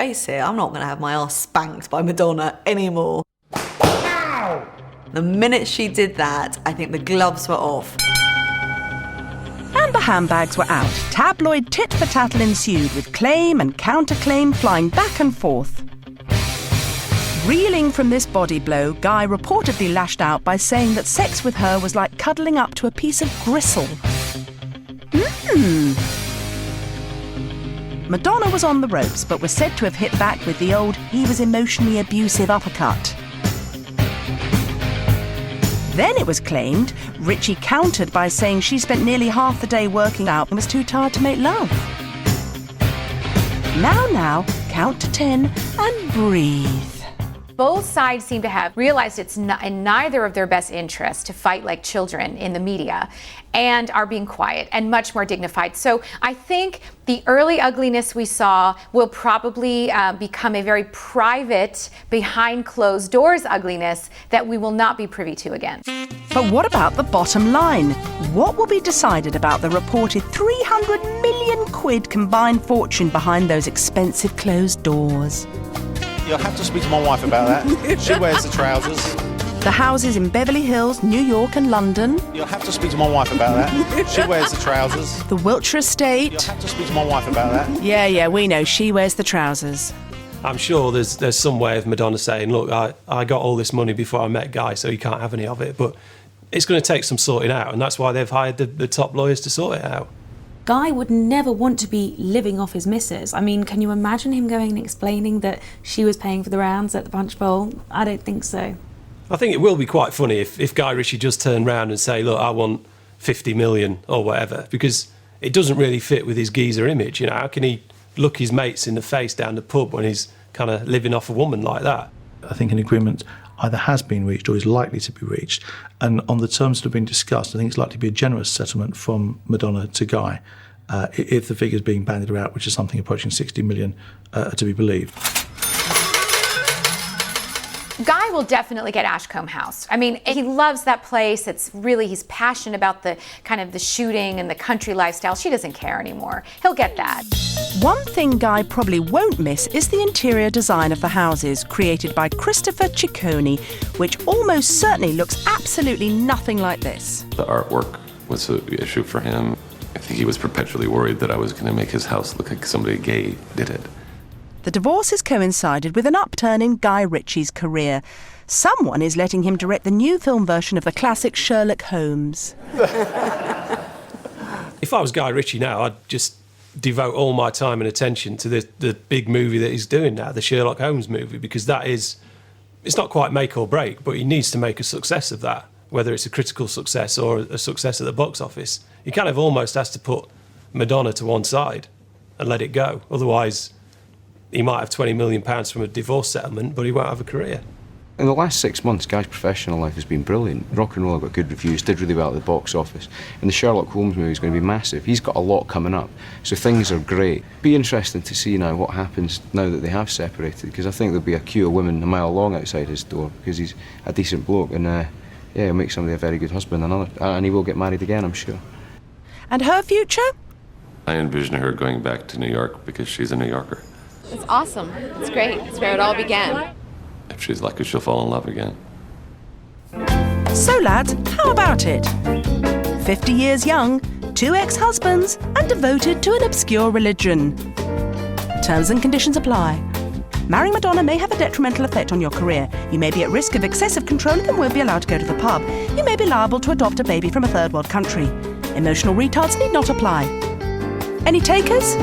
face it, I'm not going to have my ass spanked by Madonna anymore. Ow! The minute she did that, I think the gloves were off. And the handbags were out. Tabloid tit-for-tattle ensued, with claim and counterclaim flying back and forth. Reeling from this body blow, Guy reportedly lashed out by saying that sex with her was like cuddling up to a piece of gristle. Madonna was on the ropes, but was said to have hit back with the old "he was emotionally abusive" uppercut. Then it was claimed Richie countered by saying she spent nearly half the day working out and was too tired to make love. Now, count to 10 and breathe. Both sides seem to have realized it's in neither of their best interests to fight like children in the media, and are being quiet and much more dignified. So I think the early ugliness we saw will probably become a very private, behind closed doors ugliness that we will not be privy to again. But what about the bottom line? What will be decided about the reported 300 million quid combined fortune behind those expensive closed doors? You'll have to speak to my wife about that. She wears the trousers. The houses in Beverly Hills, New York and London. You'll have to speak to my wife about that. She wears the trousers. The Wiltshire estate. You'll have to speak to my wife about that. Yeah, we know. She wears the trousers. I'm sure there's some way of Madonna saying, look, I got all this money before I met Guy, so he can't have any of it. But it's going to take some sorting out, and that's why they've hired the top lawyers to sort it out. Guy would never want to be living off his missus. I mean, can you imagine him going and explaining that she was paying for the rounds at the punch bowl? I don't think so. I think it will be quite funny if Guy Ritchie just turned round and say, look, I want 50 million or whatever, because it doesn't really fit with his geezer image. You know, how can he look his mates in the face down the pub when he's kind of living off a woman like that? I think an agreement either has been reached or is likely to be reached. And on the terms that have been discussed, I think it's likely to be a generous settlement from Madonna to Guy, if the figures being bandied about, which is something approaching 60 million, are to be believed. Guy will definitely get Ashcombe House. I mean, he loves that place. He's passionate about the kind of the shooting and the country lifestyle. She doesn't care anymore. He'll get that. One thing Guy probably won't miss is the interior design of the houses, created by Christopher Ciccone, which almost certainly looks absolutely nothing like this. The artwork was an issue for him. I think he was perpetually worried that I was going to make his house look like somebody gay did it. The divorce has coincided with an upturn in Guy Ritchie's career. Someone is letting him direct the new film version of the classic Sherlock Holmes. If I was Guy Ritchie now, I'd just devote all my time and attention to the big movie that he's doing now, the Sherlock Holmes movie, because it's not quite make or break, but he needs to make a success of that, whether it's a critical success or a success at the box office. He kind of almost has to put Madonna to one side and let it go. Otherwise, he might have £20 million from a divorce settlement, but he won't have a career. In the last 6 months, Guy's professional life has been brilliant. Rock and Roll got good reviews, did really well at the box office. And the Sherlock Holmes movie is going to be massive. He's got a lot coming up, so things are great. Be interesting to see now what happens now that they have separated, because I think there'll be a queue of women a mile long outside his door, because he's a decent bloke, and he'll make somebody a very good husband, and he will get married again, I'm sure. And her future? I envision her going back to New York because she's a New Yorker. It's awesome. It's great. It's where it all began. If she's lucky, she'll fall in love again. So lads, how about it? 50 years young, 2 ex-husbands, and devoted to an obscure religion. Terms and conditions apply. Marrying Madonna may have a detrimental effect on your career. You may be at risk of excessive control and won't be allowed to go to the pub. You may be liable to adopt a baby from a third world country. Emotional retards need not apply. Any takers?